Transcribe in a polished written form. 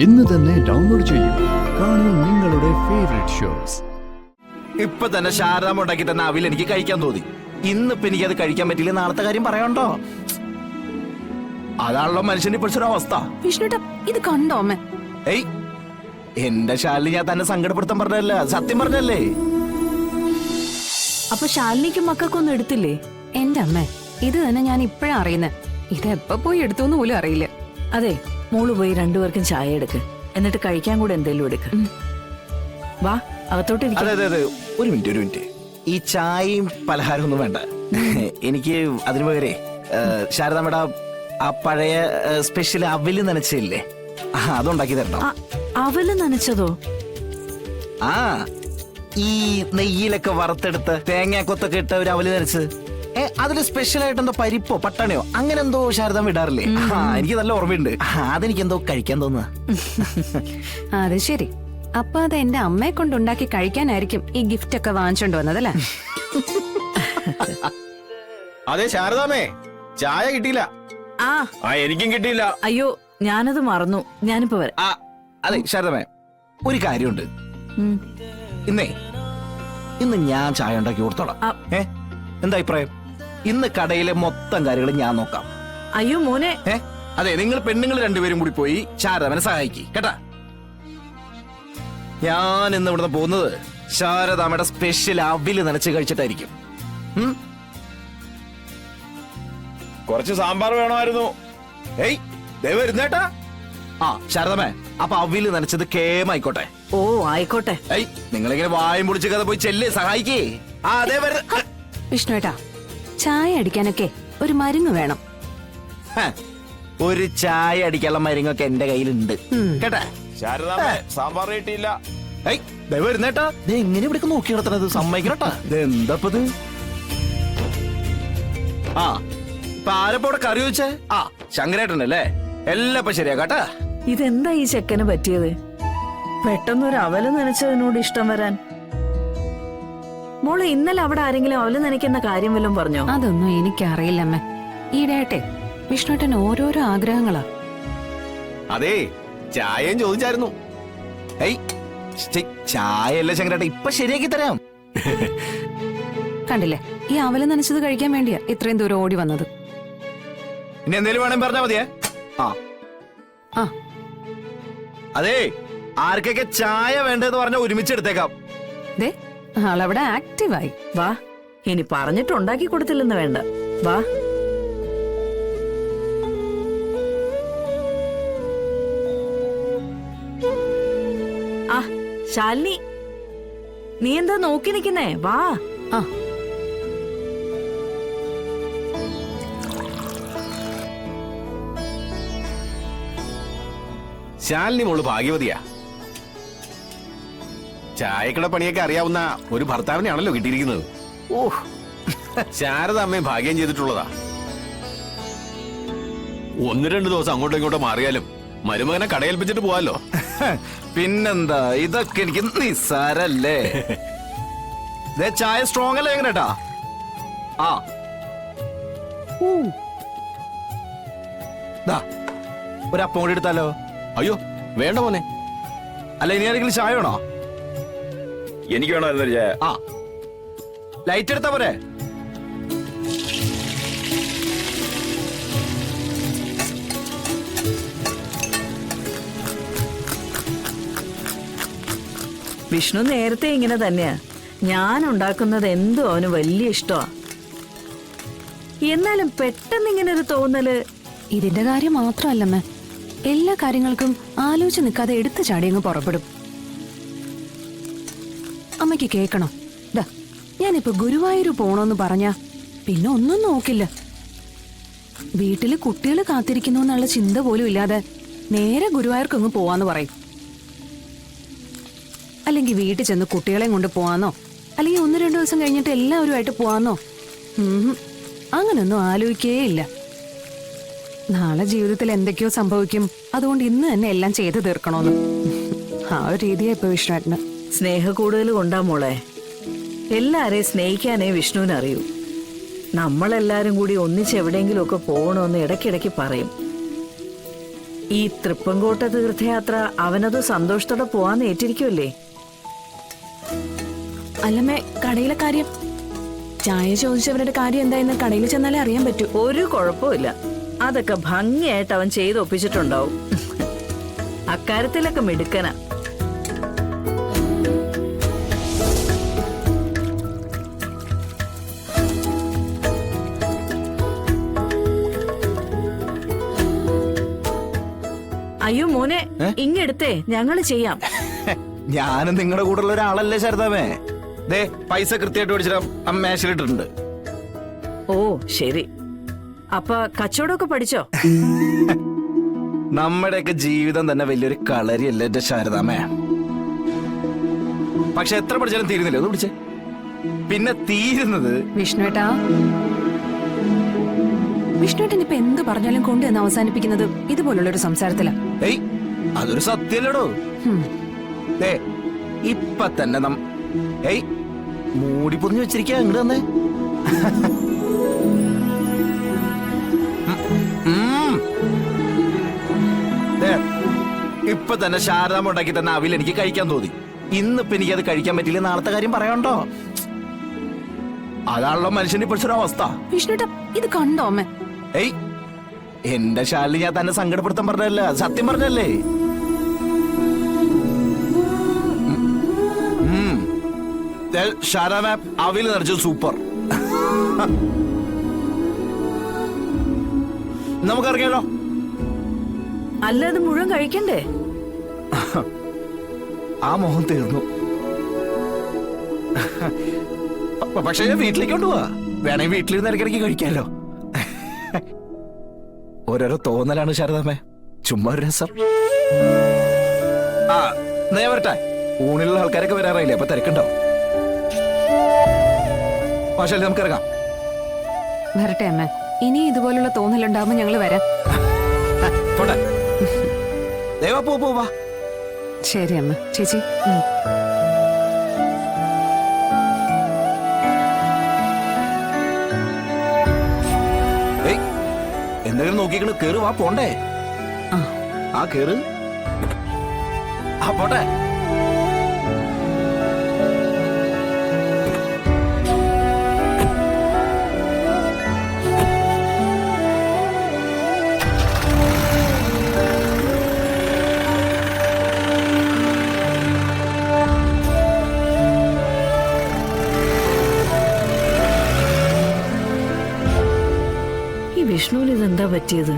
ഇന്ന് തന്നെ ഡൗൺലോഡ് ചെയ്യൂ. കാണൂ നിങ്ങളുടെ ഫേവറേറ്റ് ഷോസ്. ഇപ്പൊ തന്നെ ശാരദാമ്മ ഉണ്ടാക്കി തന്നെ അവിൽ എനിക്ക് കഴിക്കാൻ തോന്നി. ഇന്നിപ്പോ എനിക്കത് കഴിക്കാൻ പറ്റില്ല, നാളത്തെ കാര്യം പറയണ്ടോ? അതാണല്ലോ മനുഷ്യന്റെ ഇപ്പോഴത്തെ അവസ്ഥ. വിഷ്ണുട്ടാ, ഇത് കണ്ടോ അമ്മ? ഏയ്, എന്റെ ശാലിനി ഞാൻ തന്നെ സങ്കടപ്പെടുത്താൻ പറഞ്ഞല്ല, സത്യം പറഞ്ഞല്ലേ. അപ്പൊ ശാലിനിക്കും മക്കൾക്കൊന്നും എടുത്തില്ലേ? എന്റെ അമ്മ, ഇത് തന്നെ ഞാൻ ഇപ്പഴാ അറിയുന്നത്. ഇത് എപ്പോ പോയി എടുത്തോന്ന് പോലും അറിയില്ല. അതെ, മോള് പോയി രണ്ടുപേർക്കും ചായ എടുക്ക്, എന്നിട്ട് കഴിക്കാൻ കൂടെ എന്തെങ്കിലും എടുക്ക്. വാ, അകത്തോട്ട് അതെ ഇരിക്കാം. അതെ അതെ, ഒരു മിനിറ്റ്. ഈ ചായയും പലഹാരം ഒന്നും വേണ്ട. എനിക്ക് അതിനു പകരേ ശാരദാമ്മയുടെ ആ പഴയ സ്പെഷ്യൽ അവില് നനച്ചില്ലേ, അതുണ്ടാക്കി തരണം. അവല് നനച്ചതോ? ആ, ഈ നെയ്യിലൊക്കെ വറുത്തെടുത്ത് തേങ്ങാക്കൊത്തൊക്കെ ഇട്ട ഒരു അവല് നനച്ചത്. അതില് സ്പെഷ്യൽ ആയിട്ട് എന്തോ പരിപ്പോ പട്ടണയോ അങ്ങനെ എന്തോ ശാരദാമ്മ ഇടാറില്ലേ? എനിക്ക് നല്ല ഓർമ്മയുണ്ട്. അതെനിക്ക് എന്തോ കഴിക്കാൻ തോന്നുക. അത് ശരി. അപ്പൊ അത് എന്റെ അമ്മയെ കൊണ്ടുണ്ടാക്കി കഴിക്കാനായിരിക്കും ഈ ഗിഫ്റ്റ് ഒക്കെ വാങ്ങിച്ചോണ്ട് വന്നതല്ലേ? അതെ ശാരദാമേ, ചായ കിട്ടിയില്ല. ആ, എനിക്കും കിട്ടിയില്ല. അയ്യോ, ഞാനത് മറന്നു. ഞാനിപ്പോ വരാം. അതെ ശാരദാമ്മേ, ഒരു കാര്യമുണ്ട്. ഉം. ഇന്ന് ഞാൻ ചായ ഉണ്ടാക്കി കൊടുത്തോളാം. എന്താ അഭിപ്രായം? ഇന്ന് കടയിലെ മൊത്തം കാര്യങ്ങൾ ഞാൻ നോക്കാം. അയ്യോ മോനെ. അതെ, നിങ്ങൾ പെണ്ണുങ്ങൾ രണ്ടുപേരും കൂടി പോയി ശാരദാമ്മനെ സഹായിക്കി കേട്ടാ. ഞാൻ ഇന്ന് ഇവിടുന്ന് പോകുന്നത് ശാരദാമ്മയുടെ സ്പെഷ്യൽ അവില് നനച്ച് കഴിച്ചിട്ടായിരിക്കും. കുറച്ച് സാമ്പാർ വേണമായിരുന്നു. ഏയ്, ദേ വരുന്നേട്ടാ. ശാരദാമ്മേ, അപ്പൊ അവില് നനച്ചത് കേമായിക്കോട്ടെ. ഓ, ആയിക്കോട്ടെ. ഏയ്, നിങ്ങളിങ്ങനെ വായും പൊളിച്ച് കഥ പോയി ചെല്ലേ സഹായിക്കേ. അതെ വരുന്ന വിഷ്ണുട്ടാ, ചായ അടിക്കാനൊക്കെ ഒരു മരുന്ന് വേണം. ഒരു ചായ അടിക്കാനുള്ള മരുങ്ങൊക്കെ എന്റെ കയ്യിലുണ്ട് കേട്ടാ. ശാരദാമേ, സാമ്പാർ കിട്ടിയില്ല. ഏയ്, ദേ വരുന്നേട്ടാ. എങ്ങനെ ഇവിടെ നോക്കി നടത്തണത്? സമ്മതിക്കണട്ടാ. ഇതെന്തപ്പത്? ഇപ്പൊ ആരപ്പോ ഇവിടെ കറി വെച്ചേ? ശങ്കരേട്ടനല്ലേ? എല്ലാം ഇപ്പൊ ശരിയാ കേട്ടാ. ഇതെന്താ ഈ ചെക്കന് പറ്റിയത്? പെട്ടെന്നൊരു അവല് നനച്ചതിനോട് ഇഷ്ടം വരാൻ. മോള് ഇന്നലെ അവിടെ ആരെങ്കിലും അവല് നനയ്ക്കുന്ന കാര്യം വല്ലതും പറഞ്ഞോ? അതൊന്നും എനിക്കറിയില്ലമ്മേ. ഈടായിട്ടെ വിഷ്ണുട്ടൻ ഓരോരോ ആഗ്രഹങ്ങളാ. അതെ, ചായയും ചോദിച്ചായിരുന്നു. ഏയ്, ചായയല്ല ശങ്കരേട്ട, ഇപ്പൊ ശരിയാക്കി തരാം. കണ്ടില്ലേ, ഈ അവല് നനച്ചത് കഴിക്കാൻ വേണ്ടിയാ ഇത്രയും ദൂരം ഓടി വന്നത്. ഇനി എന്തേലും വേണം പറഞ്ഞാ മതിയേ. അതെ, ആർക്കൊക്കെ ചായ വേണ്ടതെന്ന് പറഞ്ഞാൽ ഒരുമിച്ച് എടുത്തേക്കാം. ദേ, ആളവിടെ ആക്റ്റീവായി. വാ, ഇനി പറഞ്ഞിട്ടുണ്ടാക്കി കൊടുത്തില്ലെന്ന് വേണ്ട. വാ. ശാലിനി, നീ എന്താ നോക്കി നിക്കുന്നേ? വാ. ശാലിനി മോള് ഭാഗ്യവതിയാ. ചായക്കട പണിയൊക്കെ അറിയാവുന്ന ഒരു ഭർത്താവിനെയാണല്ലോ കിട്ടിയിരിക്കുന്നത്. ഓഹ്, ശാരദാമ്മയും ഭാഗ്യം ചെയ്തിട്ടുള്ളതാ. 1-2 ദിവസം അങ്ങോട്ടും ഇങ്ങോട്ടും മാറിയാലും മരുമകനെ കടയേൽപ്പിച്ചിട്ട് പോവാലോ. പിന്നെന്താ, ഇതൊക്കെ എനിക്ക് നിസ്സാരല്ലേ. ചായ സ്ട്രോങ് അല്ലേ എങ്ങനെട്ടാ? ഒരു അപ്പം കൂടി എടുത്താലോ? അയ്യോ വേണ്ട മോനെ. അല്ല, ഇനി ആരെങ്കിലും ചായ വേണോ? എനിക്ക് വേണമായിരുന്നു ചായ. ലൈറ്റ് എടുത്താ പോരെ? വിഷ്ണു നേരത്തെ ഇങ്ങനെ തന്നെയാ. ഞാൻ ഉണ്ടാക്കുന്നത് എന്തോ അവന് വലിയ ഇഷ്ടമാ. എന്നാലും പെട്ടെന്ന് ഇങ്ങനെ ഒരു തോന്നല്. ഇതിന്റെ കാര്യം മാത്രമല്ലമ്മേ, എല്ലാ കാര്യങ്ങൾക്കും ആലോചിച്ച് നിൽക്കാതെ എടുത്തു ചാടി അങ്ങ് പുറപ്പെടും. അമ്മയ്ക്ക് കേൾക്കണം. ഞാനിപ്പോ ഗുരുവായൂർ പോണോന്ന് പറഞ്ഞാ പിന്നെ ഒന്നും നോക്കില്ല. വീട്ടില് കുട്ടികൾ കാത്തിരിക്കുന്നു എന്നുള്ള ചിന്ത പോലും ഇല്ലാതെ നേരെ ഗുരുവായൂർക്കങ്ങ് പോവാന്ന് പറയും. അല്ലെങ്കിൽ വീട്ടിൽ ചെന്ന് കുട്ടികളെയും കൊണ്ട് പോവാന്നോ, അല്ലെങ്കിൽ 1-2 ദിവസം കഴിഞ്ഞിട്ട് എല്ലാവരുമായിട്ട് പോവാന്നോ. അങ്ങനൊന്നും ആലോചിക്കേയില്ല. നാളെ ജീവിതത്തിൽ എന്തൊക്കെയോ സംഭവിക്കും, അതുകൊണ്ട് ഇന്ന് തന്നെ എല്ലാം ചെയ്തു തീർക്കണോന്ന്. ആ ഒരു രീതിയാ ഇപ്പൊ വിഷ്ണുവേട്ടന്. സ്നേഹ കൂടുതൽ കൊണ്ടാ മോളെ. എല്ലാരെയും സ്നേഹിക്കാനേ വിഷ്ണുവിനറിയൂ. നമ്മളെല്ലാരും കൂടി ഒന്നിച്ച് എവിടെയെങ്കിലും ഒക്കെ പോകണമെന്ന് ഇടയ്ക്കിടയ്ക്ക് പറയും. ഈ തൃപ്പങ്കോട്ട തീർത്ഥയാത്ര അവനത് സന്തോഷത്തോടെ പോവാൻ ഏറ്റിരിക്കുമല്ലേ? അല്ലമ്മേ, കടയിലെ കാര്യം, ചായ ചോദിച്ചവരുടെ കാര്യം എന്തായെന്ന് കടയിൽ ചെന്നാലേ അറിയാൻ പറ്റൂ. ഒരു കുഴപ്പമില്ല, അതൊക്കെ ഭംഗിയായിട്ട് അവൻ ചെയ്തൊപ്പിച്ചിട്ടുണ്ടാവും. അക്കാര്യത്തിലൊക്കെ മിടുക്കനാ. അയ്യോ മോനെ, ഇങ്ങെടുത്തേ, ഞങ്ങള് ചെയ്യാം. ഞാനും നിങ്ങളുടെ കൂടെയുള്ള ഒരാളല്ലേ ശാരദാമേ. ദേ പൈസ കൃത്യമായിട്ട് മേടിച്ചിട്ട് മേശയിലിട്ടിട്ടുണ്ട്. ഓ ശരി. അപ്പൊ കച്ചവടമൊക്കെ പഠിച്ചോ? നമ്മുടെയൊക്കെ ജീവിതം തന്നെ വലിയൊരു കളരിയല്ലേ എന്റെ ശാരദാമേ. പക്ഷെ എത്ര പഠിച്ചാലും തീരുന്നില്ല. ഒന്ന് പിടിച്ചേ. പിന്നെ തീരുന്നത് വിഷ്ണുവേട്ടാ, വിഷ്ണുവേട്ടൻ ഇപ്പൊ എന്ത് പറഞ്ഞാലും കൊണ്ടുവന്ന് അവസാനിപ്പിക്കുന്നത് ഇതുപോലുള്ളൊരു സംസാരത്തിലാ. ഏയ് അതൊരു സത്യല്ലടോ. ദേ ഇപ്പൊ തന്നെ ഏയ് മൂടി പൊതിഞ്ഞു വെച്ചിരിക്കാ. ഇങ്ങോട്ട് തന്നെ ഇപ്പൊ തന്നെ ശാരദാമ്മ ഉണ്ടാക്കി തന്നെ അവിൽ എനിക്ക് കഴിക്കാൻ തോന്നി. ഇന്നിപ്പൊ എനിക്കത് കഴിക്കാൻ പറ്റില്ല. നാളത്തെ കാര്യം പറയാണ്ടോ? അതാണല്ലോ മനുഷ്യന്റെ ഇപ്പോഴത്തെ അവസ്ഥ. വിഷ്ണുവേട്ടാ, ഇത് കണ്ടോ അമ്മ? ഏയ് എന്റെ ശാലിനി ഞാൻ തന്നെ സങ്കടപ്പെടുത്താൻ പറഞ്ഞല്ല, സത്യം പറഞ്ഞല്ലേ. ശാരദാമ്മ അവിൽ നിറച്ചു സൂപ്പർ. നമുക്കറിയാലോ. അല്ല, അത് മുഴുവൻ കഴിക്കണ്ടേ? ആ മോഹം തീർന്നു. പക്ഷേ വീട്ടിലേക്ക് കൊണ്ടുപോവാ. വേണമെങ്കിൽ വീട്ടിലിരുന്ന് ഇടയ്ക്കിടയ്ക്ക് കഴിക്കാലോ. ഓരോരോ തോന്നലാണ് ശാരദാമ്മേ, ചുമ്മാ ഒരു രസം. ആ നേ വരട്ടെ. ഊണിലുള്ള ആൾക്കാരൊക്കെ വരാറായില്ലേ, അപ്പൊ തിരക്കുണ്ടാവും. പക്ഷേ നമുക്ക് ഇറങ്ങാം. വരട്ടെ അമ്മ, ഇനി ഇതുപോലുള്ള തോന്നലുണ്ടാവുമ്പോ ഞങ്ങള് വരാം. പോട്ടെ. ദേവാ പോവാ. ശരി അമ്മ. ചേച്ചി എന്തെങ്കിലും നോക്കിക്കണ്. കേറ് വാ, പോണ്ടേ. ആ കേറ്. ആ പോട്ടെ. ഈ വിഷ്ണുവിന് ഇതെന്താ പറ്റിയത്?